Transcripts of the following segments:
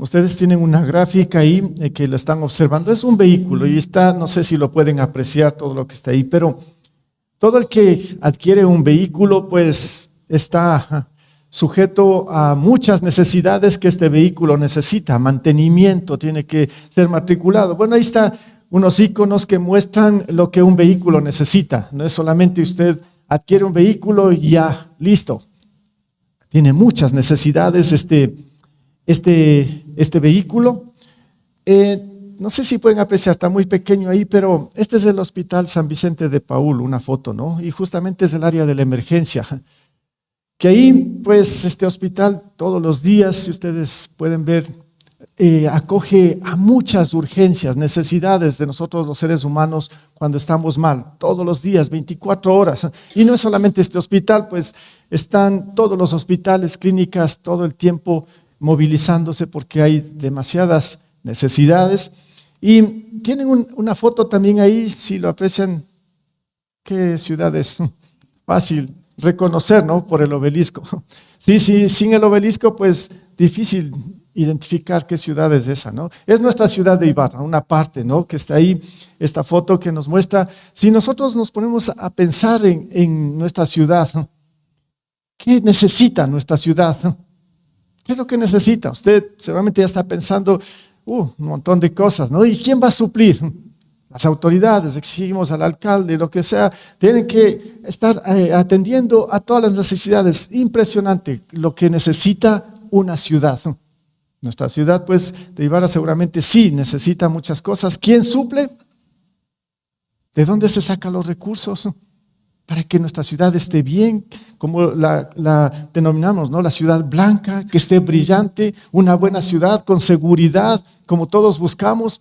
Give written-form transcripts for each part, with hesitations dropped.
Ustedes tienen una gráfica ahí que lo están observando. Es un vehículo y está, no sé si lo pueden apreciar todo lo que está ahí, pero todo el que adquiere un vehículo pues está sujeto a muchas necesidades que este vehículo necesita. Mantenimiento, tiene que ser matriculado. Bueno, ahí están unos iconos que muestran lo que un vehículo necesita. No es solamente usted adquiere un vehículo y ya, listo. Tiene muchas necesidades este vehículo. No sé si pueden apreciar, está muy pequeño ahí, pero este es el Hospital San Vicente de Paúl, una foto, ¿no? Y justamente es el área de la emergencia. Que ahí, pues, este hospital todos los días, si ustedes pueden ver, acoge a muchas urgencias, necesidades de nosotros los seres humanos cuando estamos mal, todos los días, 24 horas. Y no es solamente este hospital, pues están todos los hospitales, clínicas, todo el tiempo movilizándose porque hay demasiadas necesidades. Y tienen una foto también ahí, si lo aprecian, qué ciudad es fácil reconocer, ¿no? Por el obelisco. Sí, sin el obelisco, pues difícil identificar qué ciudad es esa, ¿no? Es nuestra ciudad de Ibarra, una parte, ¿no? Que está ahí, esta foto que nos muestra. Si nosotros nos ponemos a pensar en nuestra ciudad, ¿qué necesita nuestra ciudad? ¿Qué es lo que necesita? Usted seguramente ya está pensando un montón de cosas, ¿no? ¿Y quién va a suplir? Las autoridades, exigimos al alcalde, lo que sea, tienen que estar atendiendo a todas las necesidades. Impresionante lo que necesita una ciudad. Nuestra ciudad, pues, de Ibarra seguramente sí necesita muchas cosas. ¿Quién suple? ¿De dónde se sacan los recursos para que nuestra ciudad esté bien, como la denominamos, ¿no? La ciudad blanca, que esté brillante, una buena ciudad con seguridad, como todos buscamos?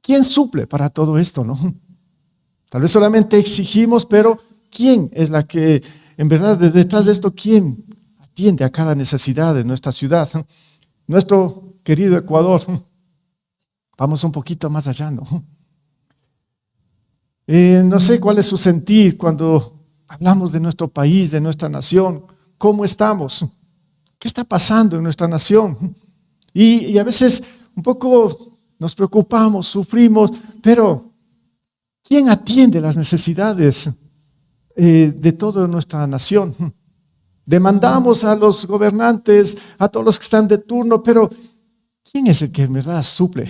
¿Quién suple para todo esto, no? Tal vez solamente exigimos, pero ¿quién es la que, en verdad, detrás de esto, quién atiende a cada necesidad de nuestra ciudad? Nuestro querido Ecuador. Vamos un poquito más allá, ¿no? No sé cuál es su sentir cuando hablamos de nuestro país, de nuestra nación. ¿Cómo estamos? ¿Qué está pasando en nuestra nación? Y a veces un poco nos preocupamos, sufrimos, pero ¿quién atiende las necesidades de toda nuestra nación? Demandamos a los gobernantes, a todos los que están de turno, pero ¿quién es el que en verdad suple?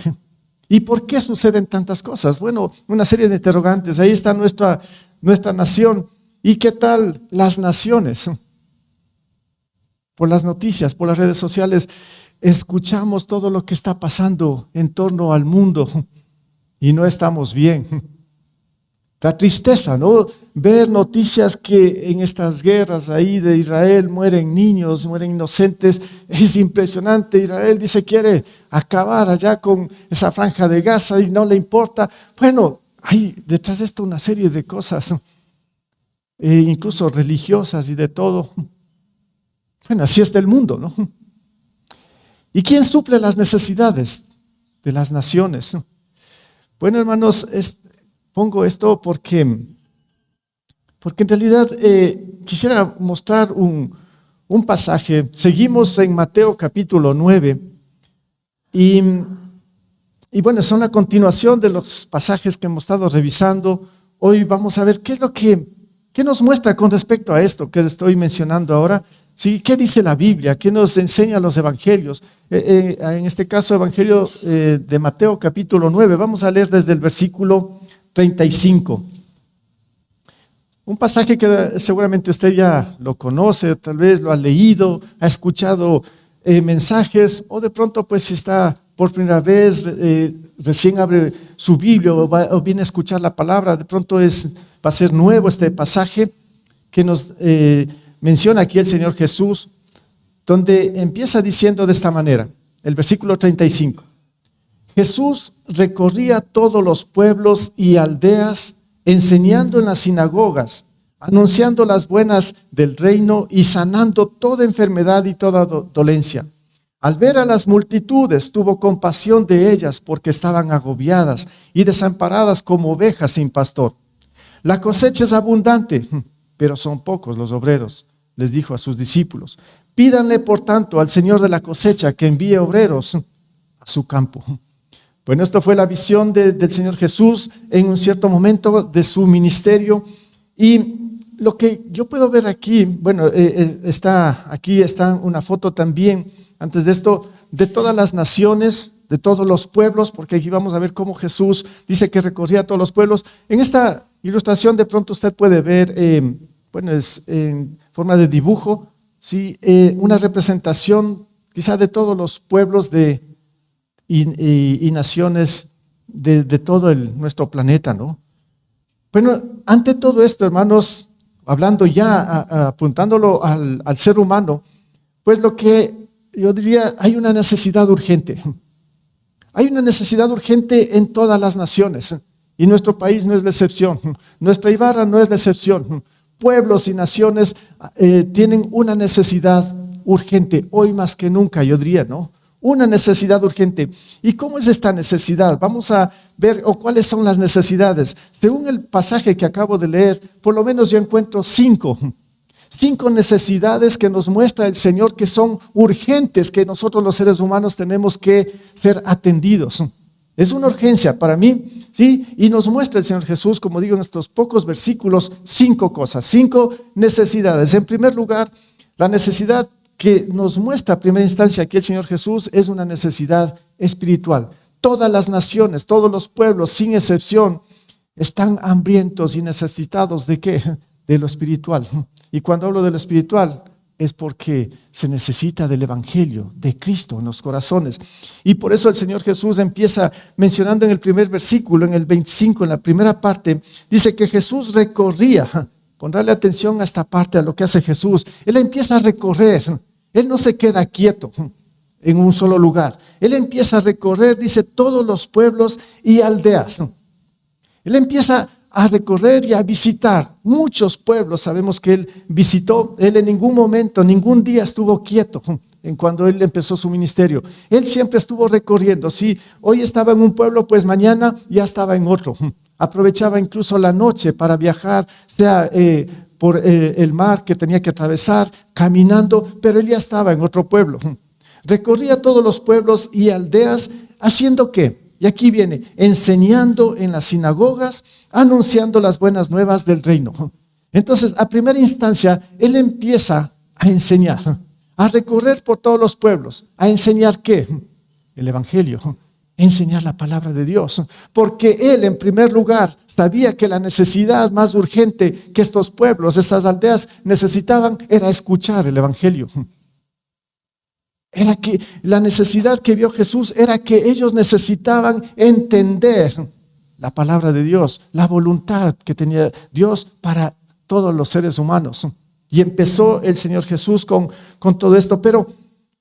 ¿Y por qué suceden tantas cosas? Bueno, una serie de interrogantes. Ahí está nuestra nación. ¿Y qué tal las naciones? Por las noticias, por las redes sociales, escuchamos todo lo que está pasando en torno al mundo y no estamos bien. Da tristeza, ¿no? Ver noticias que en estas guerras ahí de Israel mueren niños, mueren inocentes. Es impresionante. Israel dice quiere acabar allá con esa franja de Gaza y no le importa. Bueno, hay detrás de esto una serie de cosas, incluso religiosas y de todo. Bueno, así está el mundo, ¿no? ¿Y quién suple las necesidades de las naciones? Bueno, hermanos, pongo esto porque en realidad quisiera mostrar un pasaje. Seguimos en Mateo capítulo 9 y bueno, son la continuación de los pasajes que hemos estado revisando. Hoy vamos a ver qué es lo que nos muestra con respecto a esto que estoy mencionando ahora. Sí, ¿qué dice la Biblia? ¿Qué nos enseñan los evangelios? En este caso, Evangelio de Mateo capítulo 9. Vamos a leer desde el versículo 35. Un pasaje que seguramente usted ya lo conoce, tal vez lo ha leído, ha escuchado mensajes, o de pronto pues si está por primera vez, recién abre su Biblia o viene a escuchar la palabra, de pronto va a ser nuevo este pasaje que nos menciona aquí el Señor Jesús, donde empieza diciendo de esta manera, el versículo 35. Jesús recorría todos los pueblos y aldeas, enseñando en las sinagogas, anunciando las buenas del reino y sanando toda enfermedad y toda dolencia. Al ver a las multitudes, tuvo compasión de ellas porque estaban agobiadas y desamparadas como ovejas sin pastor. La cosecha es abundante, pero son pocos los obreros, les dijo a sus discípulos. Pídanle, por tanto, al Señor de la cosecha que envíe obreros su campo. Bueno, esto fue la visión del Señor Jesús en un cierto momento de su ministerio. Y lo que yo puedo ver aquí, bueno, aquí está una foto también, antes de esto, de todas las naciones, de todos los pueblos, porque aquí vamos a ver cómo Jesús dice que recorría a todos los pueblos. En esta ilustración de pronto usted puede ver, bueno, es en forma de dibujo, ¿sí? Una representación quizá de todos los pueblos y naciones de todo nuestro planeta, ¿no? Bueno, ante todo esto, hermanos, hablando ya, apuntándolo al ser humano, pues lo que yo diría, hay una necesidad urgente. Hay una necesidad urgente en todas las naciones y nuestro país no es la excepción. Nuestra Ibarra no es la excepción. Pueblos y naciones tienen una necesidad urgente, hoy más que nunca, yo diría, ¿no? Una necesidad urgente. ¿Y cómo es esta necesidad? Vamos a ver cuáles son las necesidades. Según el pasaje que acabo de leer, por lo menos yo encuentro cinco necesidades que nos muestra el Señor que son urgentes, que nosotros los seres humanos tenemos que ser atendidos. Es una urgencia para mí, ¿sí? Y nos muestra el Señor Jesús, como digo en estos pocos versículos, 5 cosas, 5 necesidades. En primer lugar, la necesidad que nos muestra a primera instancia aquí el Señor Jesús es una necesidad espiritual. Todas las naciones, todos los pueblos, sin excepción, están hambrientos y necesitados ¿de qué? De lo espiritual. Y cuando hablo de lo espiritual es porque se necesita del Evangelio, de Cristo en los corazones. Y por eso el Señor Jesús empieza mencionando en el primer versículo, en el 25, en la primera parte, dice que Jesús recorría. Pondrle atención a esta parte, a lo que hace Jesús. Él empieza a recorrer. Él no se queda quieto en un solo lugar. Él empieza a recorrer, dice, todos los pueblos y aldeas. Él empieza a recorrer y a visitar muchos pueblos. Sabemos que él visitó, él en ningún momento, ningún día estuvo quieto en cuando él empezó su ministerio. Él siempre estuvo recorriendo. Si hoy estaba en un pueblo, pues mañana ya estaba en otro. Aprovechaba incluso la noche para viajar, sea por el mar que tenía que atravesar, caminando, pero él ya estaba en otro pueblo. Recorría todos los pueblos y aldeas, ¿haciendo qué? Y aquí viene, enseñando en las sinagogas, anunciando las buenas nuevas del reino. Entonces, a primera instancia, él empieza a enseñar, a recorrer por todos los pueblos. ¿A enseñar qué? El Evangelio. Enseñar la palabra de Dios. Porque él, en primer lugar, sabía que la necesidad más urgente que estos pueblos, estas aldeas necesitaban, era escuchar el Evangelio. Era que la necesidad que vio Jesús era que ellos necesitaban entender la palabra de Dios, la voluntad que tenía Dios para todos los seres humanos. Y empezó el Señor Jesús con todo esto. Pero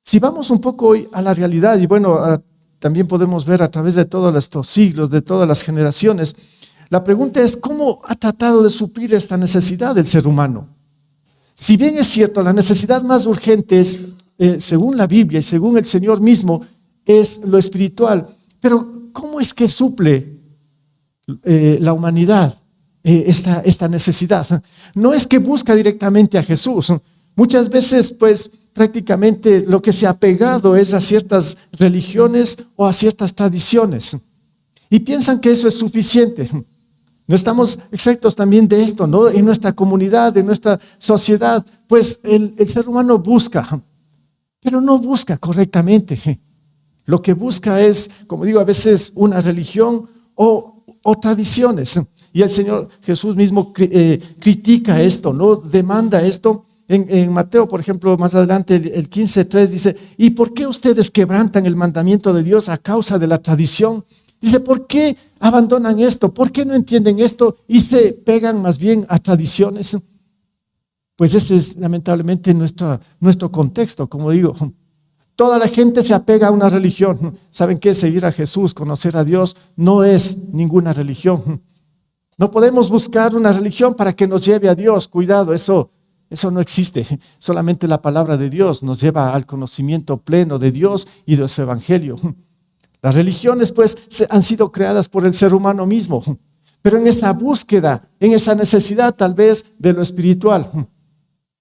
si vamos un poco hoy a la realidad, y bueno, también podemos ver a través de todos estos siglos, de todas las generaciones, la pregunta es, ¿cómo ha tratado de suplir esta necesidad del ser humano? Si bien es cierto, la necesidad más urgente es, según la Biblia y según el Señor mismo, es lo espiritual. Pero ¿cómo es que suple la humanidad esta necesidad? No es que busca directamente a Jesús. Muchas veces, pues, prácticamente lo que se ha pegado es a ciertas religiones o a ciertas tradiciones. Y piensan que eso es suficiente. No estamos exentos también de esto, ¿no? En nuestra comunidad, en nuestra sociedad, pues el ser humano busca, pero no busca correctamente. Lo que busca es, como digo, a veces una religión o tradiciones. Y el Señor Jesús mismo critica esto, ¿no? Demanda esto. En Mateo, por ejemplo, más adelante, el 15:3 dice, ¿y por qué ustedes quebrantan el mandamiento de Dios a causa de la tradición? Dice, ¿por qué abandonan esto? ¿Por qué no entienden esto y se pegan más bien a tradiciones? Pues ese es lamentablemente nuestro contexto, como digo. Toda la gente se apega a una religión. ¿Saben qué? Seguir a Jesús, conocer a Dios, no es ninguna religión. No podemos buscar una religión para que nos lleve a Dios. Cuidado, eso no existe. Solamente la palabra de Dios nos lleva al conocimiento pleno de Dios y de su evangelio. Las religiones, pues, han sido creadas por el ser humano mismo, pero en esa búsqueda, en esa necesidad tal vez de lo espiritual.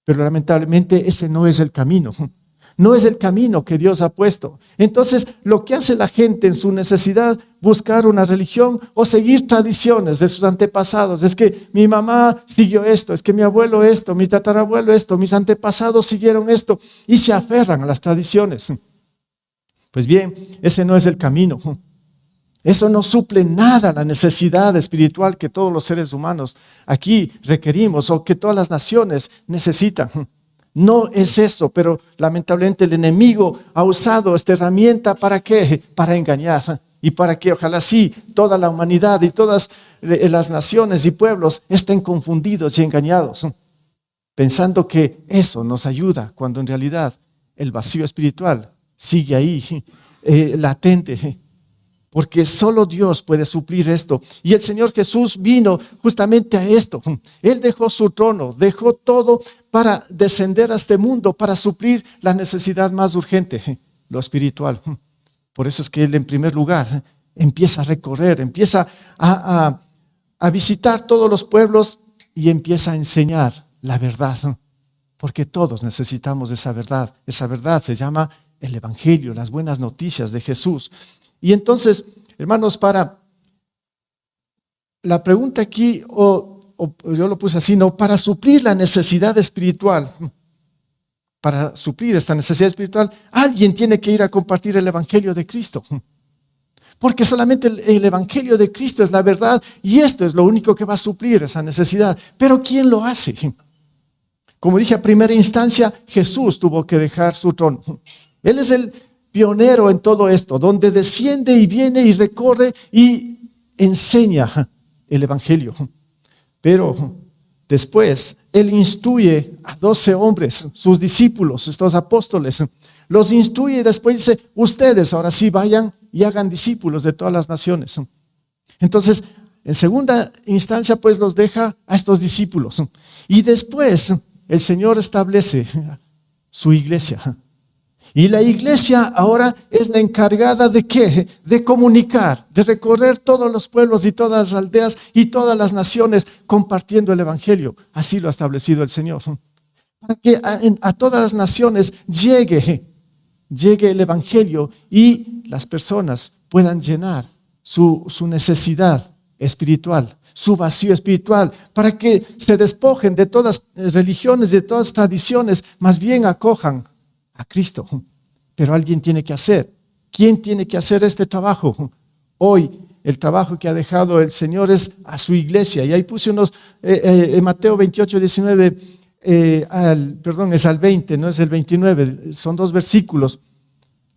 Pero lamentablemente ese no es el camino. No es el camino que Dios ha puesto. Entonces, lo que hace la gente en su necesidad, buscar una religión o seguir tradiciones de sus antepasados. Es que mi mamá siguió esto, es que mi abuelo esto, mi tatarabuelo esto, mis antepasados siguieron esto y se aferran a las tradiciones. Pues bien, ese no es el camino. Eso no suple nada la necesidad espiritual que todos los seres humanos aquí requerimos o que todas las naciones necesitan. No es eso, pero lamentablemente el enemigo ha usado esta herramienta ¿para qué? Para engañar y para que ojalá sí toda la humanidad y todas las naciones y pueblos estén confundidos y engañados, pensando que eso nos ayuda, cuando en realidad el vacío espiritual sigue ahí, latente. Porque solo Dios puede suplir esto. Y el Señor Jesús vino justamente a esto. Él dejó su trono, dejó todo para descender a este mundo, para suplir la necesidad más urgente, lo espiritual. Por eso es que Él en primer lugar empieza a recorrer, empieza a visitar todos los pueblos y empieza a enseñar la verdad. Porque todos necesitamos esa verdad. Esa verdad se llama el Evangelio, las buenas noticias de Jesús. Y entonces, hermanos, para la pregunta aquí, o yo lo puse así, no, para suplir la necesidad espiritual, para suplir esta necesidad espiritual, alguien tiene que ir a compartir el Evangelio de Cristo. Porque solamente el Evangelio de Cristo es la verdad y esto es lo único que va a suplir esa necesidad. Pero ¿quién lo hace? Como dije a primera instancia, Jesús tuvo que dejar su trono. Él es el pionero en todo esto, donde desciende y viene y recorre y enseña el Evangelio. Pero después Él instruye a 12 hombres, sus discípulos, estos apóstoles, los instruye y después dice, ustedes ahora sí vayan y hagan discípulos de todas las naciones. Entonces, en segunda instancia, pues los deja a estos discípulos. Y después el Señor establece su iglesia. Y la iglesia ahora es la encargada ¿de qué? De comunicar, de recorrer todos los pueblos y todas las aldeas y todas las naciones compartiendo el Evangelio. Así lo ha establecido el Señor. Para que a todas las naciones llegue el Evangelio y las personas puedan llenar su necesidad espiritual, su vacío espiritual, para que se despojen de todas religiones, de todas tradiciones, más bien acojan a Cristo. Pero alguien tiene que hacer. ¿Quién tiene que hacer este trabajo? Hoy el trabajo que ha dejado el Señor es a su iglesia. Y ahí puse unos, en Mateo 28, 19, es al 20, no es el 29, son 2 versículos.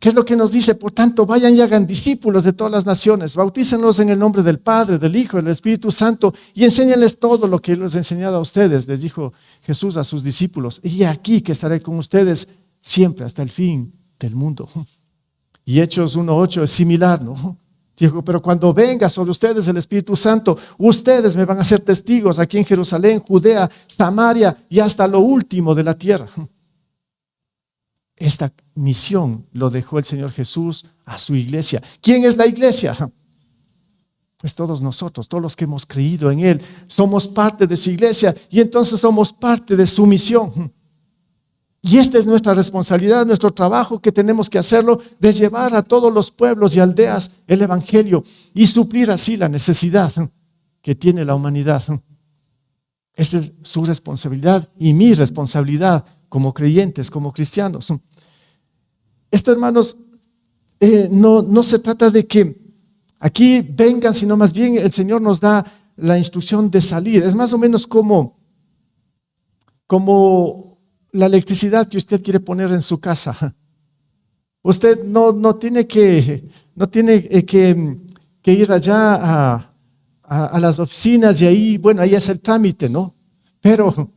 ¿Qué es lo que nos dice? Por tanto, vayan y hagan discípulos de todas las naciones, bautícenlos en el nombre del Padre, del Hijo, del Espíritu Santo y enséñenles todo lo que les he enseñado a ustedes, les dijo Jesús a sus discípulos. Y aquí que estaré con ustedes siempre hasta el fin del mundo. Y Hechos 1:8 es similar, ¿no? Dijo, pero cuando venga sobre ustedes el Espíritu Santo, ustedes me van a ser testigos aquí en Jerusalén, Judea, Samaria y hasta lo último de la tierra. Esta misión lo dejó el Señor Jesús a su iglesia. ¿Quién es la iglesia? Pues todos nosotros, todos los que hemos creído en Él, somos parte de su iglesia y entonces somos parte de su misión. Y esta es nuestra responsabilidad, nuestro trabajo que tenemos que hacerlo, de llevar a todos los pueblos y aldeas el Evangelio y suplir así la necesidad que tiene la humanidad. Esa es su responsabilidad y mi responsabilidad como creyentes, como cristianos. Esto, hermanos, no se trata de que aquí vengan, sino más bien el Señor nos da la instrucción de salir. Es más o menos como la electricidad que usted quiere poner en su casa. Usted no tiene que ir allá a las oficinas y ahí, bueno, ahí es el trámite, ¿no? Pero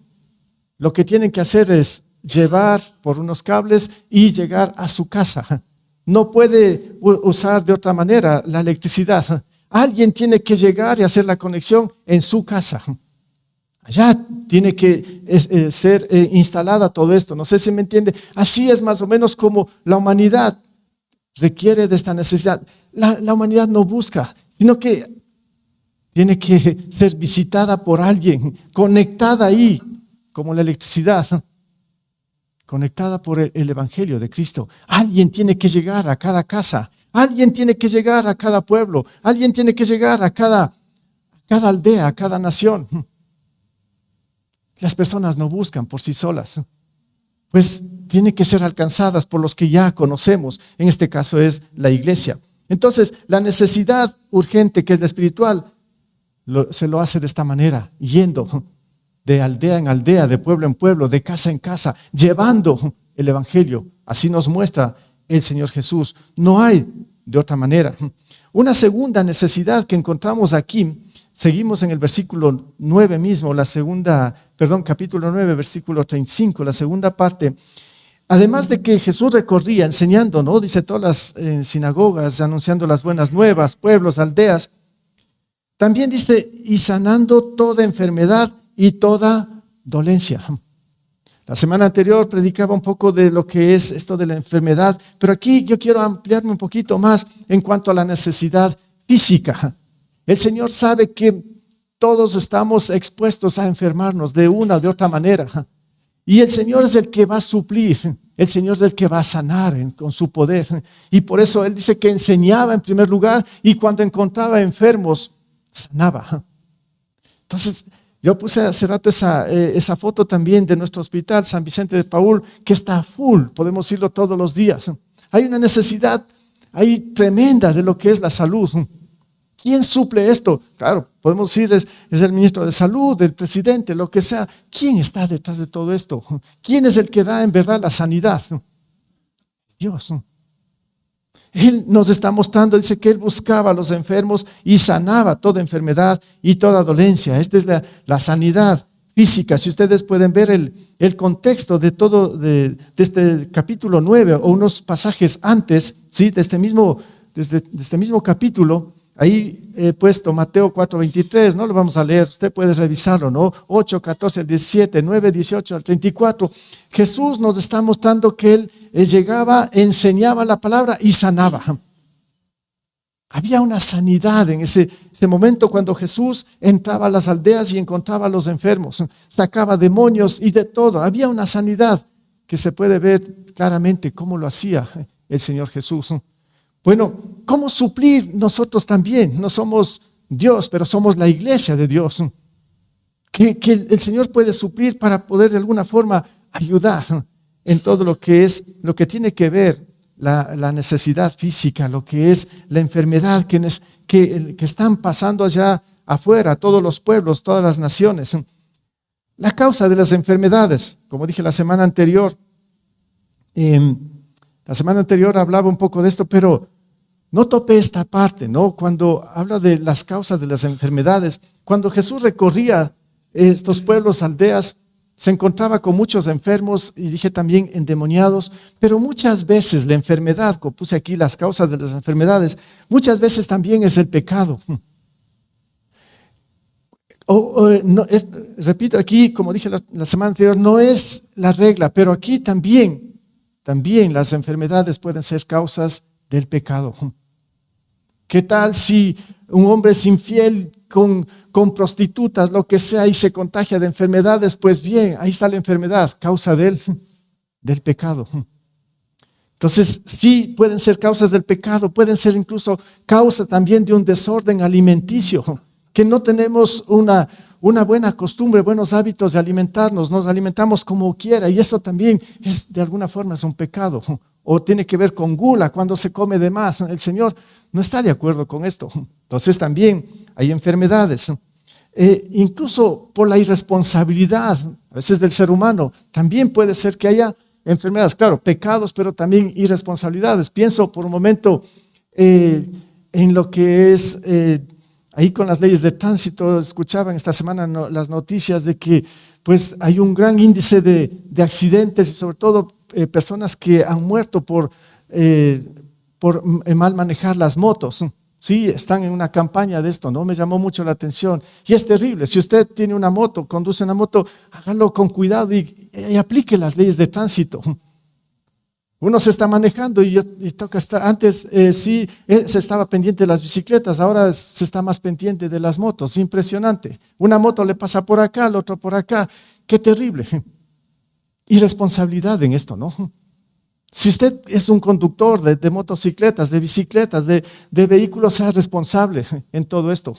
lo que tienen que hacer es llevar por unos cables y llegar a su casa. No puede usar de otra manera la electricidad. Alguien tiene que llegar y hacer la conexión en su casa. Allá tiene que ser instalada todo esto. No sé si me entiende. Así es más o menos como la humanidad requiere de esta necesidad. La humanidad no busca, sino que tiene que ser visitada por alguien, conectada ahí, como la electricidad. conectada por el Evangelio de Cristo. Alguien tiene que llegar a cada casa, alguien tiene que llegar a cada pueblo, alguien tiene que llegar a cada aldea, a cada nación. Las personas no buscan por sí solas, pues tienen que ser alcanzadas por los que ya conocemos. En este caso es la iglesia. Entonces, la necesidad urgente, que es la espiritual, se lo hace de esta manera, yendo de aldea en aldea, de pueblo en pueblo, de casa en casa, llevando el Evangelio. Así nos muestra el Señor Jesús. No hay de otra manera. Una segunda necesidad que encontramos aquí, seguimos en el versículo 9 mismo, capítulo 9, versículo 35, la segunda parte. Además de que Jesús recorría enseñando, ¿no? Dice, todas las sinagogas, anunciando las buenas nuevas, pueblos, aldeas. También dice, y sanando toda enfermedad y toda dolencia. La semana anterior predicaba un poco de lo que es esto de la enfermedad, pero aquí yo quiero ampliarme un poquito más en cuanto a la necesidad física. El Señor sabe que todos estamos expuestos a enfermarnos de una o de otra manera. Y el Señor es el que va a suplir, el Señor es el que va a sanar con su poder. Y por eso Él dice que enseñaba en primer lugar y cuando encontraba enfermos, sanaba. Entonces, yo puse hace rato esa foto también de nuestro hospital, San Vicente de Paúl, que está full, podemos irlo todos los días. Hay una necesidad ahí tremenda de lo que es la salud. ¿Quién suple esto? Claro, podemos decir es el ministro de salud, el presidente, lo que sea. ¿Quién está detrás de todo esto? ¿Quién es el que da en verdad la sanidad? Dios. Él nos está mostrando, dice que Él buscaba a los enfermos y sanaba toda enfermedad y toda dolencia. Esta es la sanidad física. Si ustedes pueden ver el contexto de todo, de este capítulo 9 o unos pasajes antes, ¿sí? desde este mismo capítulo. Ahí he puesto Mateo 4:23, no lo vamos a leer, usted puede revisarlo, ¿no? 8, 14, 17, 9, 18 al 34. Jesús nos está mostrando que Él llegaba, enseñaba la palabra y sanaba. Había una sanidad en ese momento cuando Jesús entraba a las aldeas y encontraba a los enfermos, sacaba demonios y de todo. Había una sanidad que se puede ver claramente cómo lo hacía el Señor Jesús. Bueno, ¿cómo suplir nosotros también? No somos Dios, pero somos la iglesia de Dios. Que el Señor puede suplir para poder de alguna forma ayudar en todo lo que tiene que ver la necesidad física, lo que es la enfermedad que están pasando allá afuera, todos los pueblos, todas las naciones. La causa de las enfermedades, como dije la semana anterior hablaba un poco de esto, pero no topé esta parte, ¿no? Cuando habla de las causas de las enfermedades, cuando Jesús recorría estos pueblos, aldeas, se encontraba con muchos enfermos y dije también endemoniados, pero muchas veces la enfermedad, como puse aquí las causas de las enfermedades, muchas veces también es el pecado. Repito aquí, como dije la semana anterior, no es la regla, pero aquí también las enfermedades pueden ser causas del pecado. ¿Qué tal si un hombre es infiel con prostitutas, lo que sea, y se contagia de enfermedades? Pues bien, ahí está la enfermedad, causa del pecado. Entonces, sí pueden ser causas del pecado, pueden ser incluso causa también de un desorden alimenticio, que no tenemos una buena costumbre, buenos hábitos de alimentarnos, nos alimentamos como quiera, y eso también de alguna forma es un pecado. O tiene que ver con gula, cuando se come de más. El Señor no está de acuerdo con esto. Entonces también hay enfermedades. Incluso por la irresponsabilidad, a veces del ser humano, también puede ser que haya enfermedades. Claro, pecados, pero también irresponsabilidades. Pienso por un momento en lo que es ahí con las leyes de tránsito. Escuchaban esta semana las noticias de que pues hay un gran índice de accidentes y sobre todo personas que han muerto por mal manejar las motos. Sí, están en una campaña de esto, ¿no? Me llamó mucho la atención. Y es terrible. Si usted tiene una moto, conduce una moto, hágalo con cuidado y aplique las leyes de tránsito. Uno se está manejando y toca estar. Antes se estaba pendiente de las bicicletas, ahora se está más pendiente de las motos. Impresionante. Una moto le pasa por acá, el otro por acá. Qué terrible. irresponsabilidad en esto, ¿no? Si usted es un conductor de motocicletas, de bicicletas, de vehículos, sea responsable en todo esto.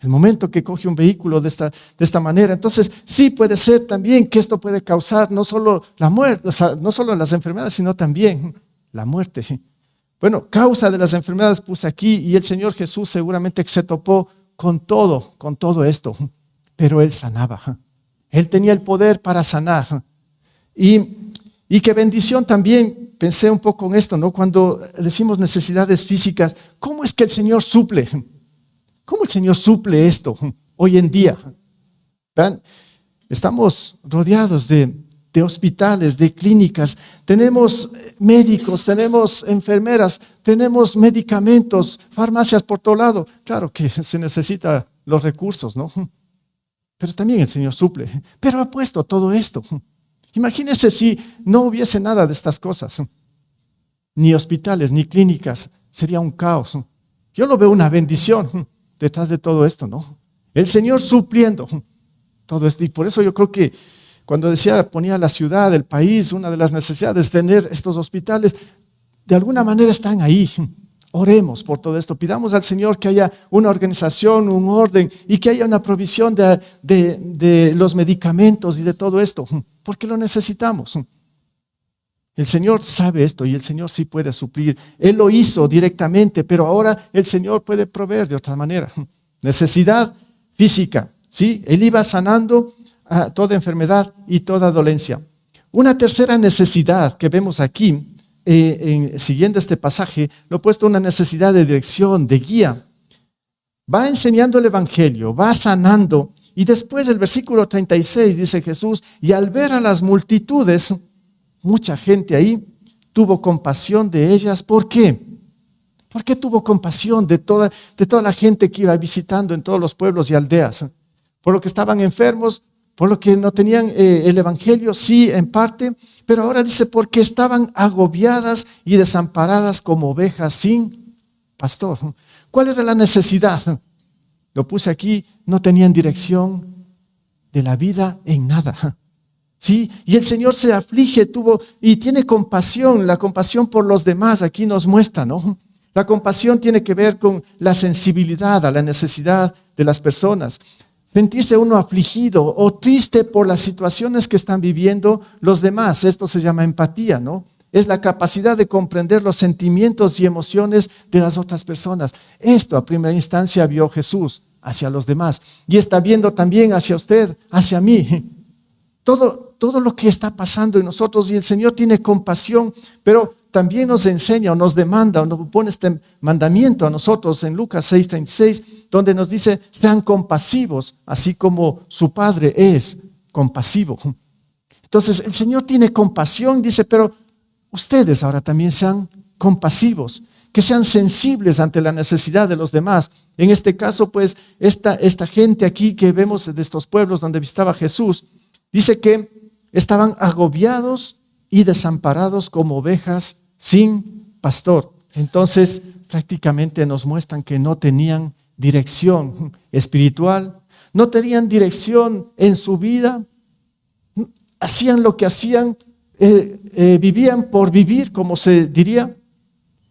El momento que coge un vehículo de esta manera, entonces sí puede ser también que esto puede causar no solo la muerte, o sea, no solo las enfermedades, sino también la muerte. Bueno, causa de las enfermedades puse aquí, y el Señor Jesús seguramente se topó con todo esto, pero Él sanaba. Él tenía el poder para sanar. Y qué bendición también, pensé un poco en esto, ¿no? Cuando decimos necesidades físicas, ¿cómo es que el Señor suple? ¿Cómo el Señor suple esto hoy en día? ¿Vean? Estamos rodeados de hospitales, de clínicas, tenemos médicos, tenemos enfermeras, tenemos medicamentos, farmacias por todo lado. Claro que se necesitan los recursos, ¿no? Pero también el Señor suple. Pero ha puesto todo esto. Imagínense si no hubiese nada de estas cosas, ni hospitales, ni clínicas, sería un caos. Yo lo veo una bendición detrás de todo esto, ¿no? El Señor supliendo todo esto. Y por eso yo creo que cuando ponía la ciudad, el país, una de las necesidades de tener estos hospitales, de alguna manera están ahí. Oremos por todo esto, pidamos al Señor que haya una organización, un orden, y que haya una provisión de los medicamentos y de todo esto, porque lo necesitamos. El Señor sabe esto y el Señor sí puede suplir. Él lo hizo directamente, pero ahora el Señor puede proveer de otra manera. Necesidad física, ¿sí? Él iba sanando a toda enfermedad y toda dolencia. Una tercera necesidad que vemos aquí, siguiendo este pasaje, lo he puesto una necesidad de dirección, de guía. Va enseñando el evangelio, va sanando, y después el versículo 36 dice Jesús, y al ver a las multitudes, mucha gente ahí, tuvo compasión de ellas. ¿Por qué? ¿Por qué tuvo compasión de toda la gente que iba visitando en todos los pueblos y aldeas? Por lo que estaban enfermos, por lo que no tenían el evangelio, sí, en parte, pero ahora dice, porque estaban agobiadas y desamparadas como ovejas sin pastor. ¿Cuál era la necesidad? Lo puse aquí, no tenían dirección de la vida en nada. ¿Sí? Y el Señor se aflige, y tiene compasión, la compasión por los demás, aquí nos muestra, ¿no? La compasión tiene que ver con la sensibilidad a la necesidad de las personas. Sentirse uno afligido o triste por las situaciones que están viviendo los demás. Esto se llama empatía, ¿no? Es la capacidad de comprender los sentimientos y emociones de las otras personas. Esto a primera instancia vio Jesús hacia los demás y está viendo también hacia usted, hacia mí. Todo lo que está pasando en nosotros, y el Señor tiene compasión, pero también nos enseña o nos demanda o nos pone este mandamiento a nosotros en Lucas 6:36, donde nos dice, sean compasivos, así como su Padre es compasivo. Entonces el Señor tiene compasión, dice, pero ustedes ahora también sean compasivos, que sean sensibles ante la necesidad de los demás. En este caso, pues, esta gente aquí que vemos de estos pueblos donde visitaba Jesús, dice que estaban agobiados y desamparados como ovejas sin pastor. Entonces, prácticamente nos muestran que no tenían dirección espiritual, no tenían dirección en su vida, hacían lo que hacían, vivían por vivir, como se diría,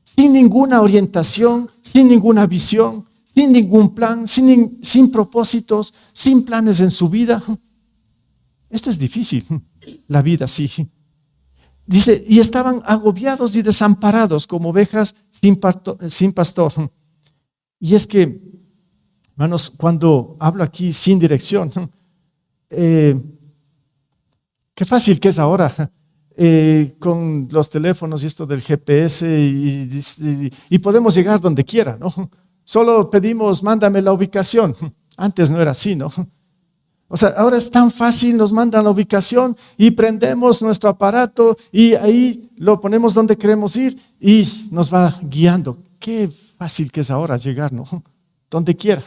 sin ninguna orientación, sin ninguna visión, sin ningún plan, sin propósitos, sin planes en su vida. Esto es difícil, la vida sí. Dice, y estaban agobiados y desamparados como ovejas sin pastor. Y es que, hermanos, cuando hablo aquí sin dirección, qué fácil que es ahora con los teléfonos y esto del GPS y podemos llegar donde quiera, ¿no? Solo pedimos, mándame la ubicación. Antes no era así, ¿no? O sea, ahora es tan fácil, nos mandan la ubicación y prendemos nuestro aparato y ahí lo ponemos donde queremos ir y nos va guiando. Qué fácil que es ahora llegar, ¿no? Donde quiera.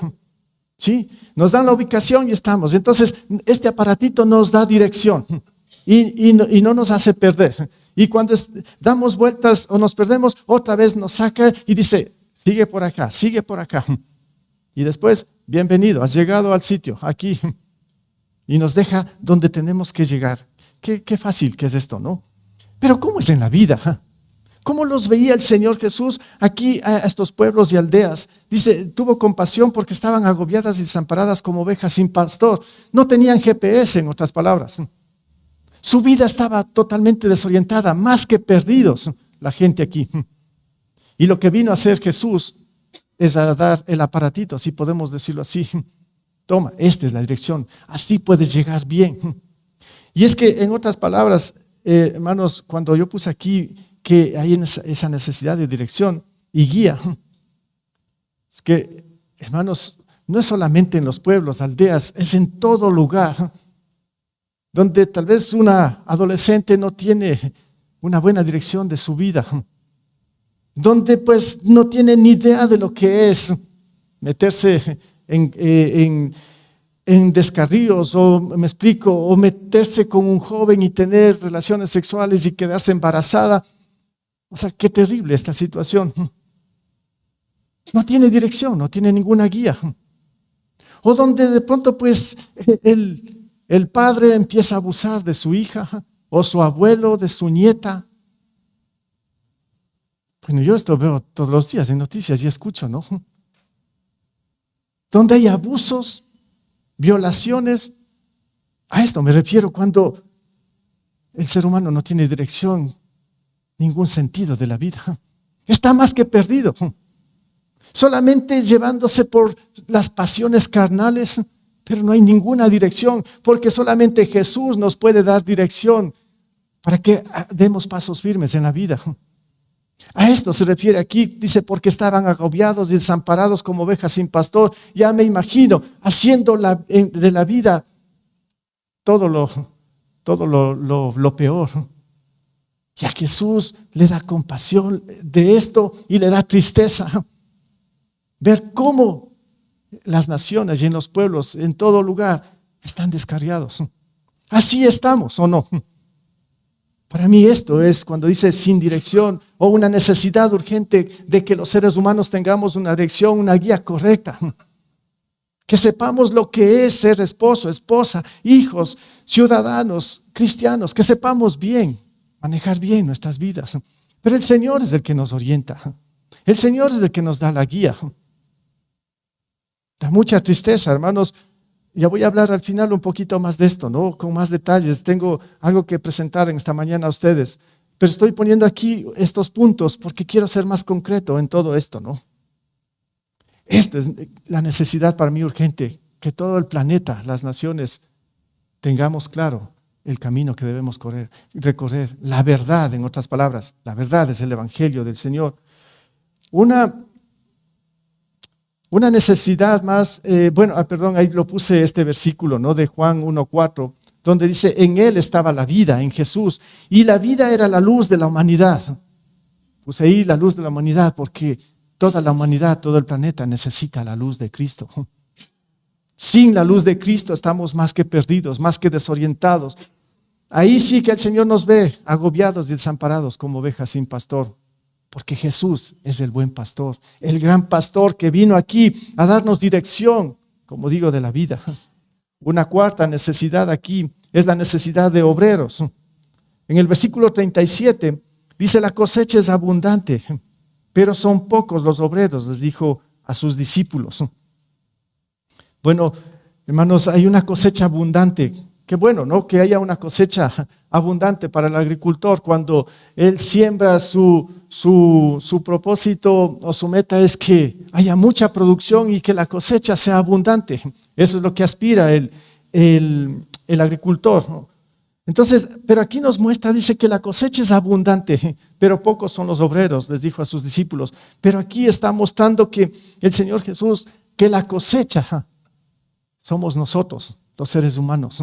¿Sí? Nos dan la ubicación y estamos. Entonces, este aparatito nos da dirección y no nos hace perder. Y cuando damos vueltas o nos perdemos, otra vez nos saca y dice, sigue por acá, sigue por acá. Y después, bienvenido, has llegado al sitio, aquí. Y nos deja donde tenemos que llegar. qué fácil que es esto, ¿no? Pero ¿cómo es en la vida? ¿Cómo los veía el Señor Jesús aquí a estos pueblos y aldeas? Dice, tuvo compasión porque estaban agobiadas y desamparadas como ovejas sin pastor. No tenían GPS, en otras palabras. Su vida estaba totalmente desorientada, más que perdidos, la gente aquí. Y lo que vino a hacer Jesús es a dar el aparatito, si podemos decirlo así. Toma, esta es la dirección, así puedes llegar bien. Y es que, en otras palabras, hermanos, cuando yo puse aquí que hay esa necesidad de dirección y guía, es que, hermanos, no es solamente en los pueblos, aldeas, es en todo lugar, donde tal vez una adolescente no tiene una buena dirección de su vida, donde pues no tiene ni idea de lo que es meterse en descarríos, o me explico, o meterse con un joven y tener relaciones sexuales y quedarse embarazada. O sea, qué terrible esta situación. No tiene dirección, no tiene ninguna guía. O donde de pronto pues el padre empieza a abusar de su hija, o su abuelo de su nieta. Bueno, yo esto veo todos los días en noticias y escucho, ¿no? Donde hay abusos, violaciones. A esto me refiero cuando el ser humano no tiene dirección, ningún sentido de la vida. Está más que perdido. Solamente llevándose por las pasiones carnales, pero no hay ninguna dirección, porque solamente Jesús nos puede dar dirección para que demos pasos firmes en la vida. A esto se refiere aquí, dice, porque estaban agobiados y desamparados como ovejas sin pastor. Ya me imagino haciendo de la vida todo lo peor. Y a Jesús le da compasión de esto y le da tristeza. Ver cómo las naciones y en los pueblos, en todo lugar, están descarriados. Así estamos, ¿o no? Para mí esto es cuando dice sin dirección, o una necesidad urgente de que los seres humanos tengamos una dirección, una guía correcta. Que sepamos lo que es ser esposo, esposa, hijos, ciudadanos, cristianos, que sepamos bien, manejar bien nuestras vidas. Pero el Señor es el que nos orienta. El Señor es el que nos da la guía. Da mucha tristeza, hermanos. Ya voy a hablar al final un poquito más de esto, ¿no? Con más detalles. Tengo algo que presentar en esta mañana a ustedes. Pero estoy poniendo aquí estos puntos porque quiero ser más concreto en todo esto, ¿no? Esto es la necesidad para mí urgente, que todo el planeta, las naciones, tengamos claro el camino que debemos recorrer. La verdad, en otras palabras, la verdad es el Evangelio del Señor. Una necesidad más, ahí lo puse este versículo, ¿no? De Juan 1:4, donde dice, en Él estaba la vida, en Jesús, y la vida era la luz de la humanidad. Puse ahí la luz de la humanidad porque toda la humanidad, todo el planeta necesita la luz de Cristo. Sin la luz de Cristo estamos más que perdidos, más que desorientados. Ahí sí que el Señor nos ve agobiados y desamparados como ovejas sin pastor. Porque Jesús es el buen pastor, el gran pastor que vino aquí a darnos dirección, como digo, de la vida. Una cuarta necesidad aquí es la necesidad de obreros. En el versículo 37 dice, la cosecha es abundante, pero son pocos los obreros, les dijo a sus discípulos. Bueno, hermanos, hay una cosecha abundante. Qué bueno, ¿no? Que haya una cosecha abundante para el agricultor cuando él siembra su propósito o su meta es que haya mucha producción y que la cosecha sea abundante. Eso es lo que aspira el agricultor, ¿no? Entonces, pero aquí nos muestra, dice que la cosecha es abundante, pero pocos son los obreros, les dijo a sus discípulos. Pero aquí está mostrando que el Señor Jesús, que la cosecha somos nosotros, los seres humanos.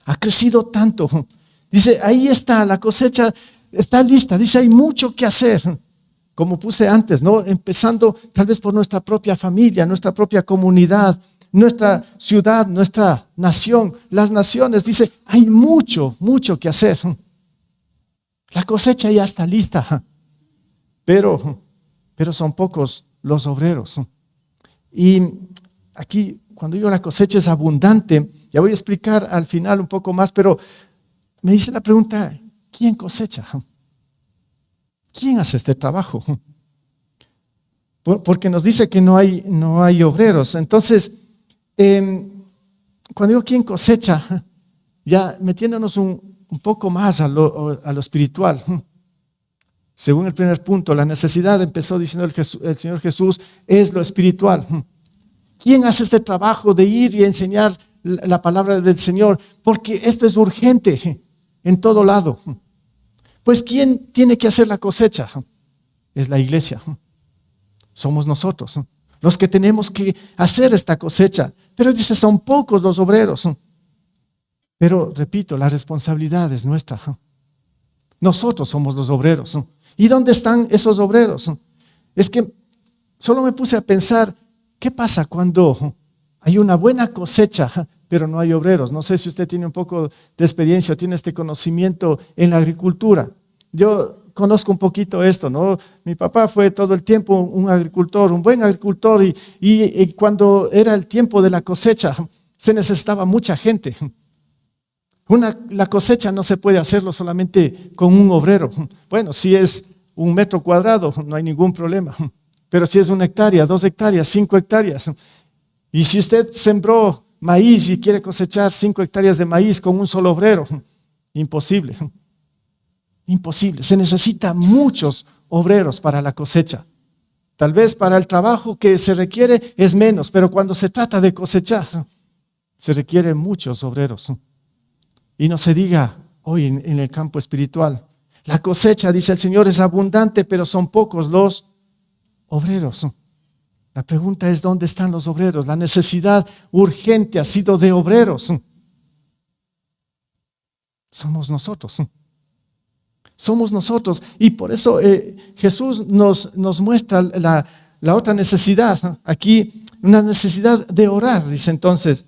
Ha crecido tanto. Dice, ahí está, la cosecha está lista. Dice, hay mucho que hacer. Como puse antes, ¿no? Empezando tal vez por nuestra propia familia, nuestra propia comunidad, nuestra ciudad, nuestra nación, las naciones. Dice, hay mucho, mucho que hacer. La cosecha ya está lista. Pero son pocos los obreros. Y aquí, cuando digo la cosecha es abundante, ya voy a explicar al final un poco más, pero me hice la pregunta, ¿quién cosecha? ¿Quién hace este trabajo? Porque nos dice que no hay obreros. Entonces, cuando digo quién cosecha, ya metiéndonos un poco más a lo espiritual. Según el primer punto, la necesidad, empezó diciendo el Señor Jesús, es lo espiritual. ¿Quién hace este trabajo de ir y enseñar la palabra del Señor? Porque esto es urgente en todo lado. Pues ¿quién tiene que hacer la cosecha? Es la iglesia. Somos nosotros, los que tenemos que hacer esta cosecha. Pero dice, son pocos los obreros. Pero repito, la responsabilidad es nuestra. Nosotros somos los obreros. ¿Y dónde están esos obreros? Es que solo me puse a pensar, ¿qué pasa cuando hay una buena cosecha, pero no hay obreros? No sé si usted tiene un poco de experiencia o tiene este conocimiento en la agricultura. Yo conozco un poquito esto, ¿no? Mi papá fue todo el tiempo un agricultor, un buen agricultor, y cuando era el tiempo de la cosecha, se necesitaba mucha gente. La cosecha no se puede hacerlo solamente con un obrero. Bueno, si es 1 metro cuadrado, no hay ningún problema. Pero si es 1 hectárea, 2 hectáreas, 5 hectáreas, y si usted sembró maíz y quiere cosechar 5 hectáreas de maíz con un solo obrero, imposible. Imposible. Se necesita muchos obreros para la cosecha. Tal vez para el trabajo que se requiere es menos, pero cuando se trata de cosechar, se requieren muchos obreros. Y no se diga hoy en el campo espiritual. La cosecha, dice el Señor, es abundante, pero son pocos los obreros. La pregunta es, ¿dónde están los obreros? La necesidad urgente ha sido de obreros. Somos nosotros. Somos nosotros. Y por eso Jesús nos muestra la otra necesidad. Aquí, una necesidad de orar, dice entonces.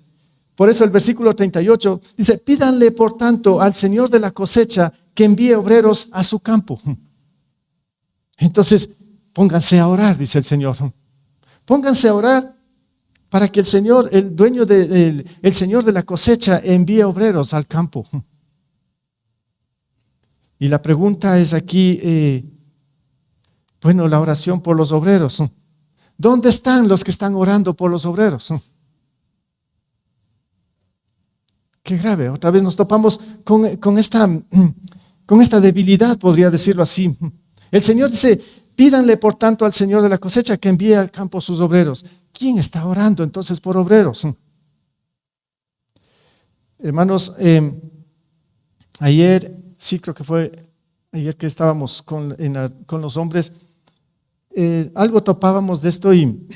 Por eso el versículo 38 dice, pídanle por tanto al Señor de la cosecha que envíe obreros a su campo. Entonces, pónganse a orar, dice el Señor. Pónganse a orar para que el Señor, el dueño el Señor de la cosecha, envíe obreros al campo. Y la pregunta es aquí, la oración por los obreros. ¿Dónde están los que están orando por los obreros? Qué grave, otra vez nos topamos con esta debilidad, podría decirlo así. El Señor dice, pídanle por tanto al Señor de la cosecha que envíe al campo sus obreros. ¿Quién está orando entonces por obreros? Hermanos, ayer, sí creo que fue ayer que estábamos con los hombres, algo topábamos de esto y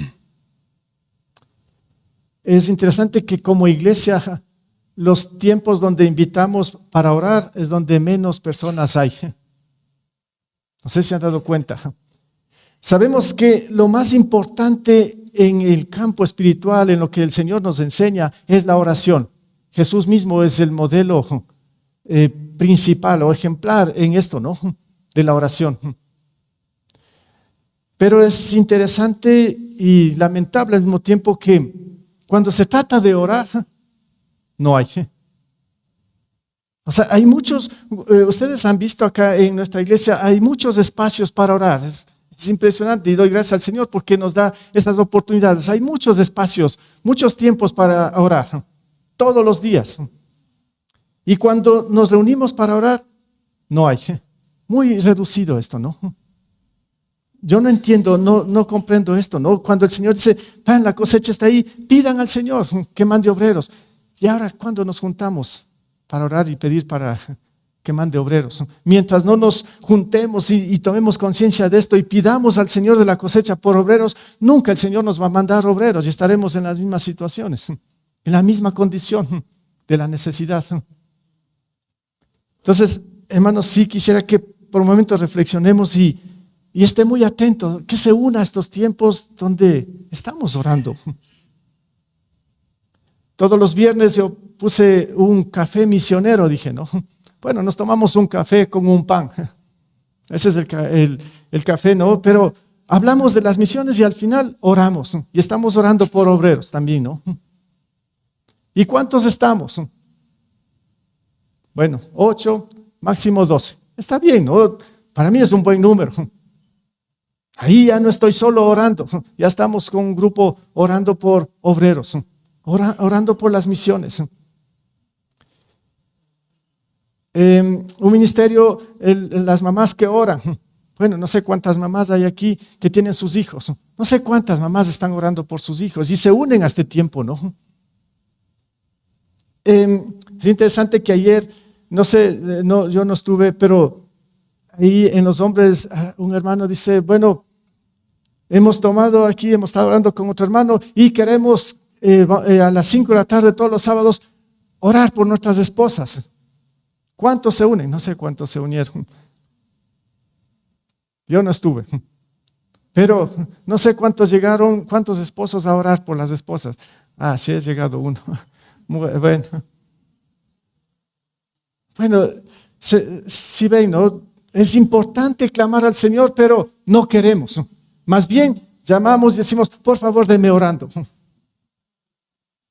es interesante que como iglesia los tiempos donde invitamos para orar es donde menos personas hay. No sé si se han dado cuenta. Sabemos que lo más importante en el campo espiritual, en lo que el Señor nos enseña, es la oración. Jesús mismo es el modelo principal o ejemplar en esto, ¿no? De la oración. Pero es interesante y lamentable al mismo tiempo que cuando se trata de orar, no hay. O sea, hay muchos, ustedes han visto acá en nuestra iglesia, hay muchos espacios para orar. Es impresionante y doy gracias al Señor porque nos da esas oportunidades. Hay muchos espacios, muchos tiempos para orar, todos los días. Y cuando nos reunimos para orar, no hay. Muy reducido esto, ¿no? Yo no entiendo, no comprendo esto, ¿no? Cuando el Señor dice, la cosecha está ahí, pidan al Señor que mande obreros. Y ahora, ¿cuándo nos juntamos para orar y pedir para que mande obreros? Mientras no nos juntemos y tomemos conciencia de esto y pidamos al Señor de la cosecha por obreros, nunca el Señor nos va a mandar obreros y estaremos en las mismas situaciones, en la misma condición de la necesidad. Entonces, hermanos, sí quisiera que por un momento reflexionemos y esté muy atento, que se una a estos tiempos donde estamos orando. Todos los viernes yo puse un café misionero, dije, ¿no? Bueno, nos tomamos un café con un pan. Ese es el café, ¿no? Pero hablamos de las misiones y al final oramos. Y estamos orando por obreros también, ¿no? ¿Y cuántos estamos? Bueno, 8, máximo 12. Está bien, ¿no? Para mí es un buen número. Ahí ya no estoy solo orando, ya estamos con un grupo orando por obreros, orando por las misiones. Un ministerio, las mamás que oran. Bueno, no sé cuántas mamás hay aquí que tienen sus hijos. No sé cuántas mamás están orando por sus hijos y se unen a este tiempo, ¿no? Es interesante que ayer, no sé, yo no estuve, pero ahí en los hombres, un hermano dice, bueno, hemos estado hablando con otro hermano y queremos a las 5 de la tarde todos los sábados orar por nuestras esposas. ¿Cuántos se unen? No sé cuántos se unieron. Yo no estuve, pero no sé cuántos esposos a orar por las esposas. Sí ha llegado uno. Bueno, si ven, ¿no? Es importante clamar al Señor, pero no queremos. Más bien, llamamos y decimos, por favor, denme orando.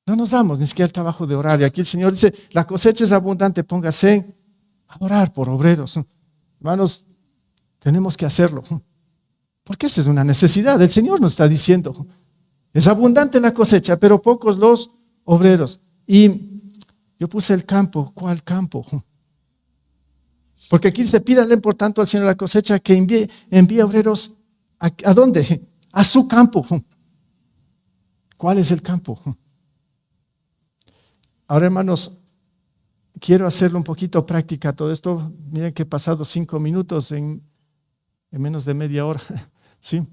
No nos damos ni siquiera el trabajo de orar. Y aquí el Señor dice, la cosecha es abundante, póngase a orar por obreros. Hermanos, tenemos que hacerlo. Porque esa es una necesidad. El Señor nos está diciendo, es abundante la cosecha, pero pocos los obreros. Y yo puse el campo. ¿Cuál campo? Porque aquí dice, pídale por tanto al Señor la cosecha que envíe obreros. ¿A dónde? A su campo. ¿Cuál es el campo? Ahora, hermanos, quiero hacerlo un poquito práctica todo esto. Miren que he pasado 5 minutos en menos de media hora, ¿sí?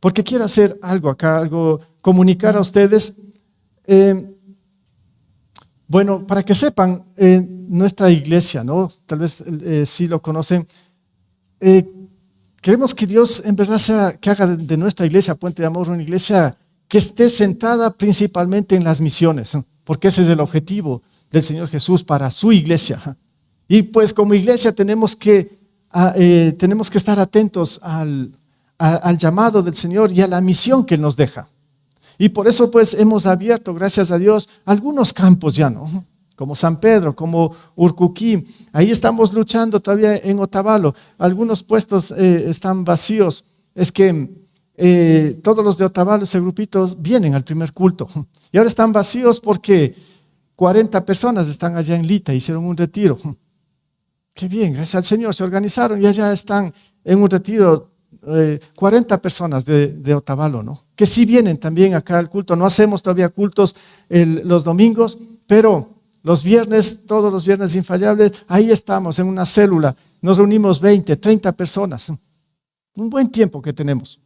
Porque quiero hacer algo acá, comunicar a ustedes. Bueno, para que sepan, nuestra iglesia, ¿no? Tal vez sí lo conocen. Queremos que Dios en verdad que haga de nuestra iglesia, Puente de Amor, una iglesia que esté centrada principalmente en las misiones, ¿no? Porque ese es el objetivo del Señor Jesús para su iglesia. Y pues como iglesia tenemos que estar atentos al llamado del Señor y a la misión que Él nos deja. Y por eso pues hemos abierto, gracias a Dios, algunos campos ya, ¿no? Como San Pedro, como Urcuquí. Ahí estamos luchando todavía en Otavalo. Algunos puestos están vacíos. Es que todos los de Otavalo, ese grupito, vienen al primer culto. Y ahora están vacíos porque 40 personas están allá en Lita, hicieron un retiro. Qué bien, gracias al Señor, se organizaron y allá están en un retiro 40 personas de Otavalo, ¿no? Que sí vienen también acá al culto. No hacemos todavía cultos los domingos, pero los viernes, todos los viernes infalibles, ahí estamos en una célula. Nos reunimos 20, 30 personas. Un buen tiempo que tenemos.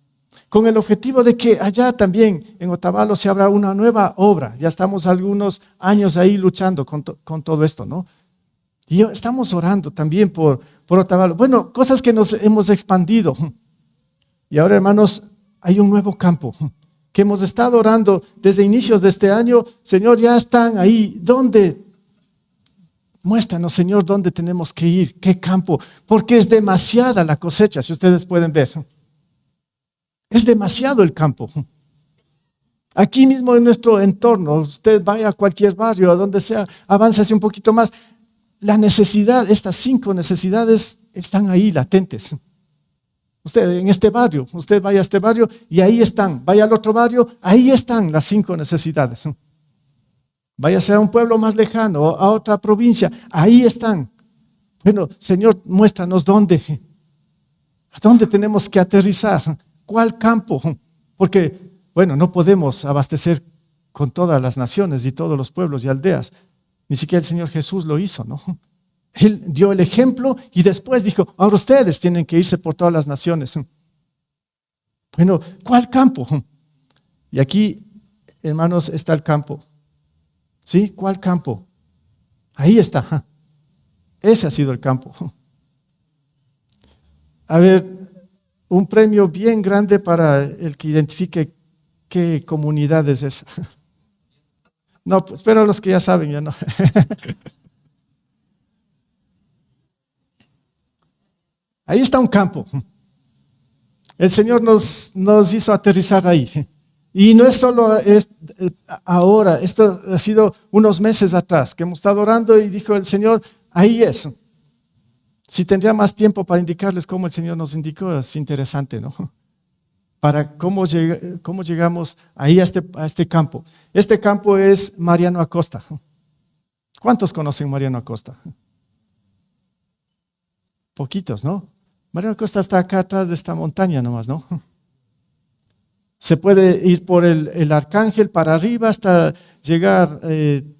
Con el objetivo de que allá también en Otavalo se abra una nueva obra. Ya estamos algunos años ahí luchando con todo esto, ¿no? Y estamos orando también por Otavalo. Bueno, cosas que nos hemos expandido. Y ahora, hermanos, hay un nuevo campo que hemos estado orando desde inicios de este año. Señor, ya están ahí. ¿Dónde? Muéstranos, Señor, dónde tenemos que ir, qué campo, porque es demasiada la cosecha, si ustedes pueden ver. Es demasiado el campo. Aquí mismo en nuestro entorno, usted vaya a cualquier barrio, a donde sea, avance un poquito más. La necesidad, estas 5 necesidades están ahí latentes. Usted en este barrio, usted vaya a este barrio y ahí están. Vaya al otro barrio, ahí están las 5 necesidades. Váyase a un pueblo más lejano, a otra provincia, ahí están. Bueno, Señor, muéstranos dónde. ¿A dónde tenemos que aterrizar? ¿Cuál campo? Porque, bueno, no podemos abastecer con todas las naciones y todos los pueblos y aldeas. Ni siquiera el Señor Jesús lo hizo, ¿no? Él dio el ejemplo y después dijo, ahora ustedes tienen que irse por todas las naciones. Bueno, ¿cuál campo? Y aquí, hermanos, está el campo. ¿Sí? ¿Cuál campo? Ahí está. Ese ha sido el campo. A ver, un premio bien grande para el que identifique qué comunidad es esa. No, pues, pero los que ya saben, ya no. Ahí está un campo. El Señor nos hizo aterrizar ahí. Y no es solo ahora, esto ha sido unos meses atrás que hemos estado orando y dijo el Señor, ahí es. Si tendría más tiempo para indicarles cómo el Señor nos indicó, es interesante, ¿no? Para cómo llegamos ahí a este campo. Este campo es Mariano Acosta. ¿Cuántos conocen Mariano Acosta? Poquitos, ¿no? Mariano Acosta está acá atrás de esta montaña nomás, ¿no? Se puede ir por el Arcángel para arriba hasta llegar a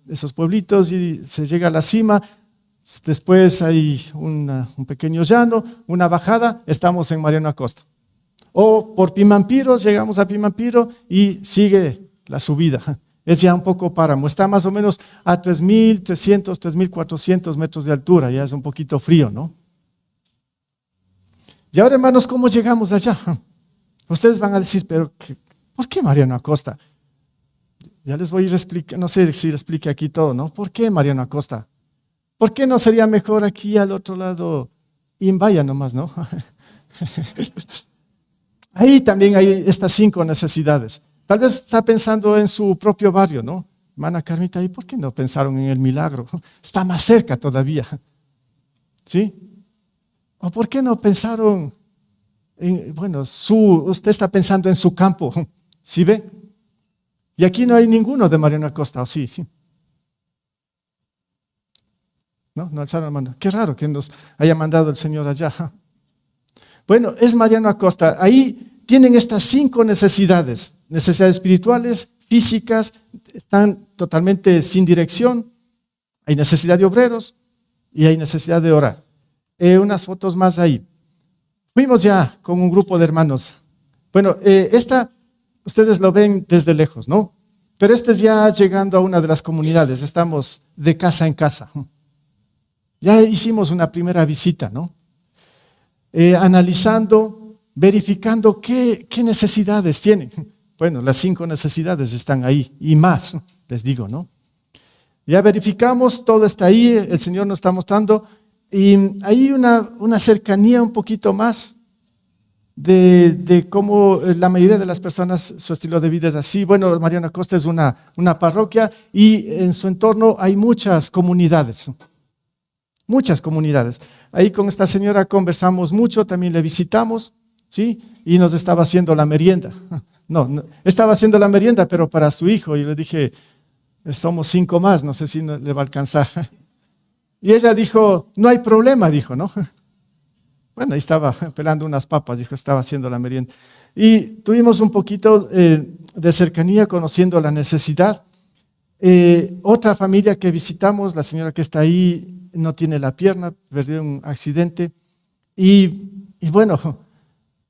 esos pueblitos y se llega a la cima. Después hay un pequeño llano, una bajada, estamos en Mariano Acosta. O por Pimampiro, llegamos a Pimampiro y sigue la subida. Es ya un poco páramo, está más o menos a 3.300, 3.400 metros de altura, ya es un poquito frío, ¿no? Y ahora, hermanos, ¿cómo llegamos allá? Ustedes van a decir, pero ¿por qué Mariano Acosta? Ya les voy a ir explicando, no sé si les explique aquí todo, ¿no? ¿Por qué Mariano Acosta? ¿Por qué no sería mejor aquí al otro lado, Imbaya nomás, no? Ahí también hay estas 5 necesidades. Tal vez está pensando en su propio barrio, ¿no? Hermana Carmita, ¿y por qué no pensaron en el milagro? Está más cerca todavía, ¿sí? ¿O por qué no pensaron en, bueno, usted está pensando en su campo, ¿sí ve? Y aquí no hay ninguno de Mariano Acosta, ¿o sí? No alzaron la mano. Qué raro que nos haya mandado el Señor allá. Bueno, es Mariano Acosta. Ahí tienen estas 5 necesidades. Necesidades espirituales, físicas, están totalmente sin dirección. Hay necesidad de obreros y hay necesidad de orar. Unas fotos más ahí. Fuimos ya con un grupo de hermanos. Bueno, ustedes lo ven desde lejos, ¿no? Pero este es ya llegando a una de las comunidades. Estamos de casa en casa. Ya hicimos una primera visita, ¿no? Analizando, verificando qué necesidades tienen. Bueno, las 5 necesidades están ahí y más, les digo, ¿no? Ya verificamos, todo está ahí, el Señor nos está mostrando y hay una cercanía un poquito más de cómo la mayoría de las personas, su estilo de vida es así. Bueno, Mariano Acosta es una parroquia y en su entorno hay muchas comunidades. Muchas comunidades. Ahí con esta señora conversamos mucho, también le visitamos, ¿sí? Y nos estaba haciendo la merienda. No, estaba haciendo la merienda, pero para su hijo. Y le dije, somos 5 más, no sé si le va a alcanzar. Y ella dijo, no hay problema, dijo, ¿no? Bueno, ahí estaba pelando unas papas, dijo, estaba haciendo la merienda. Y tuvimos un poquito de cercanía, conociendo la necesidad. Otra familia que visitamos, la señora que está ahí, no tiene la pierna, perdió un accidente. Y bueno,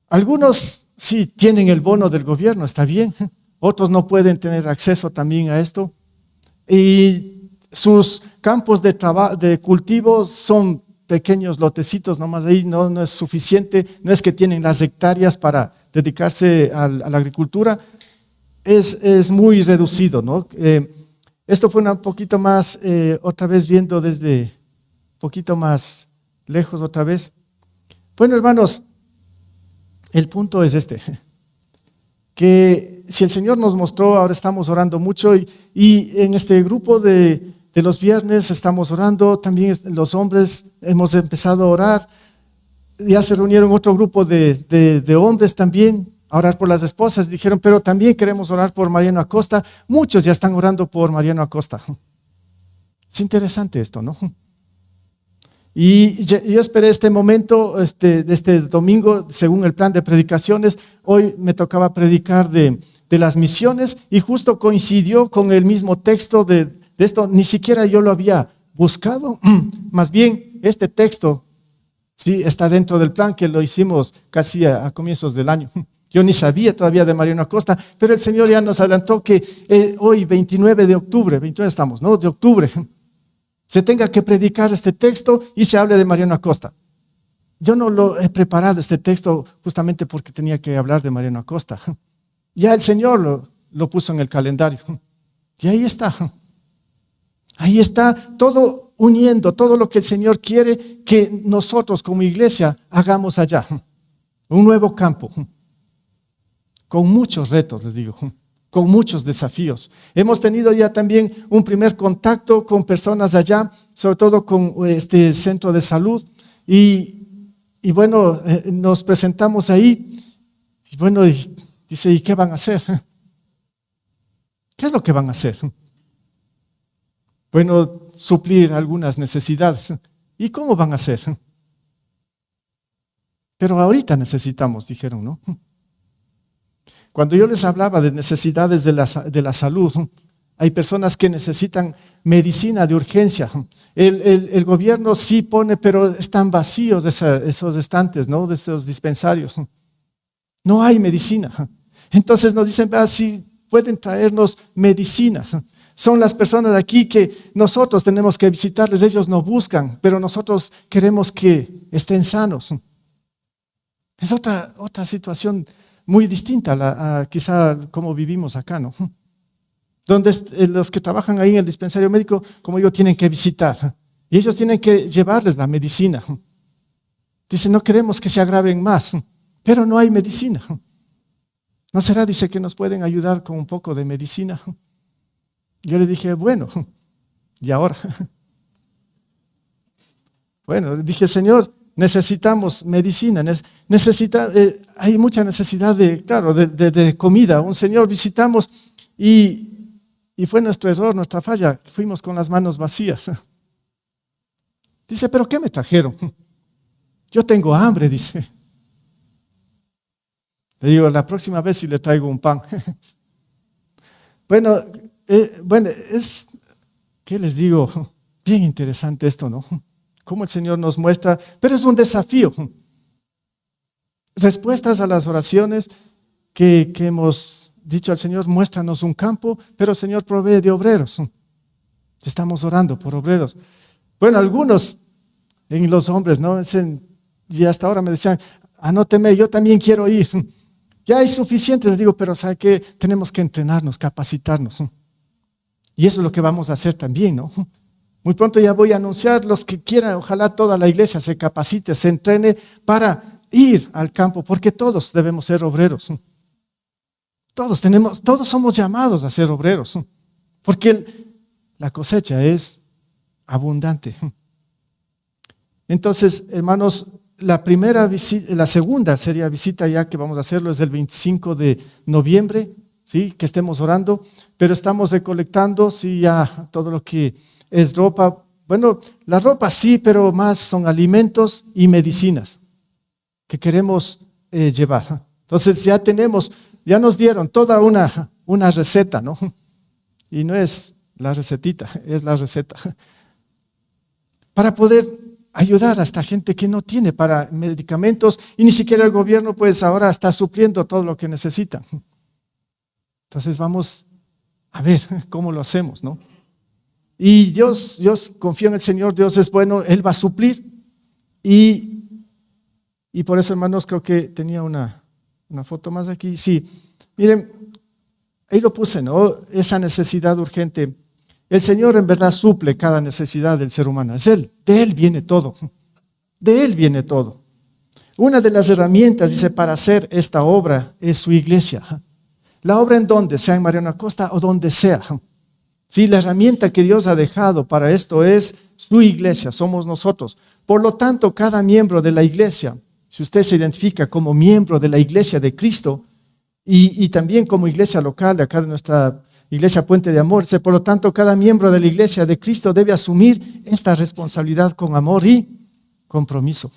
algunos sí tienen el bono del gobierno, está bien. Otros no pueden tener acceso también a esto. Y sus campos de cultivo son pequeños lotecitos, nomás ahí no es suficiente, no es que tienen las hectáreas para dedicarse a la agricultura, es muy reducido, ¿no? Esto fue un poquito más, otra vez viendo desde un poquito más lejos otra vez. Bueno, hermanos, el punto es que si el Señor nos mostró, ahora estamos orando mucho y en este grupo de los viernes estamos orando, también los hombres hemos empezado a orar, ya se reunieron otro grupo de hombres también a orar por las esposas, dijeron, pero también queremos orar por Mariano Acosta, muchos ya están orando por Mariano Acosta. Es interesante esto, ¿no? Y yo esperé este momento, de este domingo, según el plan de predicaciones. Hoy me tocaba predicar de las misiones y justo coincidió con el mismo texto de esto. Ni siquiera yo lo había buscado, más bien este texto sí está dentro del plan que lo hicimos casi a comienzos del año. Yo ni sabía todavía de Mariano Acosta, pero el Señor ya nos adelantó que hoy 29 de octubre, 29 estamos, ¿no? De octubre, se tenga que predicar este texto y se hable de Mariano Acosta. Yo no lo he preparado este texto justamente porque tenía que hablar de Mariano Acosta. Ya el Señor lo puso en el calendario. Y ahí está. Ahí está todo uniendo, todo lo que el Señor quiere que nosotros como iglesia hagamos allá. Un nuevo campo. Con muchos retos, les digo. con muchos desafíos. Hemos tenido ya también un primer contacto con personas allá, sobre todo con este centro de salud, y bueno, nos presentamos ahí, y bueno, dice, ¿y qué van a hacer? ¿Qué es lo que van a hacer? Bueno, suplir algunas necesidades. ¿Y cómo van a hacer? Pero ahorita necesitamos, dijeron, ¿no? Cuando yo les hablaba de necesidades de la salud, hay personas que necesitan medicina de urgencia. El gobierno sí pone, pero están vacíos esos estantes, ¿no? De esos dispensarios. No hay medicina. Entonces nos dicen, si pueden traernos medicinas. Son las personas de aquí que nosotros tenemos que visitarles, ellos nos buscan, pero nosotros queremos que estén sanos. Es otra situación muy distinta a quizá como vivimos acá, ¿no? Donde los que trabajan ahí en el dispensario médico, como yo, tienen que visitar y ellos tienen que llevarles la medicina. Dicen, no queremos que se agraven más, pero no hay medicina. ¿No será, dice, que nos pueden ayudar con un poco de medicina? Yo le dije, bueno, ¿y ahora? Bueno, dije, Señor, necesitamos medicina, hay mucha necesidad de comida. Un Señor, visitamos y fue nuestro error, nuestra falla, fuimos con las manos vacías. Dice, ¿pero qué me trajeron? Yo tengo hambre, dice. Le digo, la próxima vez sí le traigo un pan. Bueno, ¿qué les digo? Bien interesante esto, ¿no? Cómo el Señor nos muestra, pero es un desafío. Respuestas a las oraciones que hemos dicho al Señor, muéstranos un campo, pero Señor, provee de obreros. Estamos orando por obreros. Bueno, algunos en los hombres, ¿no? Y hasta ahora me decían, anóteme, yo también quiero ir. Ya hay suficientes, les digo, pero ¿sabe qué? Tenemos que entrenarnos, capacitarnos. Y eso es lo que vamos a hacer también, ¿no? Muy pronto ya voy a anunciar, los que quieran, ojalá toda la iglesia se capacite, se entrene para ir al campo, porque todos debemos ser obreros. Todos somos llamados a ser obreros, porque la cosecha es abundante. Entonces, hermanos, la segunda sería visita ya que vamos a hacerlo es el 25 de noviembre, ¿sí? Que estemos orando, pero estamos recolectando, sí, ya todo lo que es ropa. Bueno, la ropa sí, pero más son alimentos y medicinas que queremos llevar. Entonces ya nos dieron toda una receta, ¿no? Y no es la recetita, es la receta. Para poder ayudar a esta gente que no tiene para medicamentos y ni siquiera el gobierno pues ahora está supliendo todo lo que necesitan. Entonces vamos a ver cómo lo hacemos, ¿no? Y Dios confío en el Señor, Dios es bueno, Él va a suplir y por eso, hermanos, creo que tenía una foto más aquí. Sí, miren, ahí lo puse, ¿no? Esa necesidad urgente. El Señor en verdad suple cada necesidad del ser humano. Es Él, de Él viene todo. De Él viene todo. Una de las herramientas, dice, para hacer esta obra es su iglesia. La obra en donde, sea en Mariano Acosta o donde sea. Sí, la herramienta que Dios ha dejado para esto es su iglesia, somos nosotros. Por lo tanto, cada miembro de la iglesia, si usted se identifica como miembro de la iglesia de Cristo y también como iglesia local de acá de nuestra Iglesia Puente de Amor, por lo tanto, cada miembro de la iglesia de Cristo debe asumir esta responsabilidad con amor y compromiso.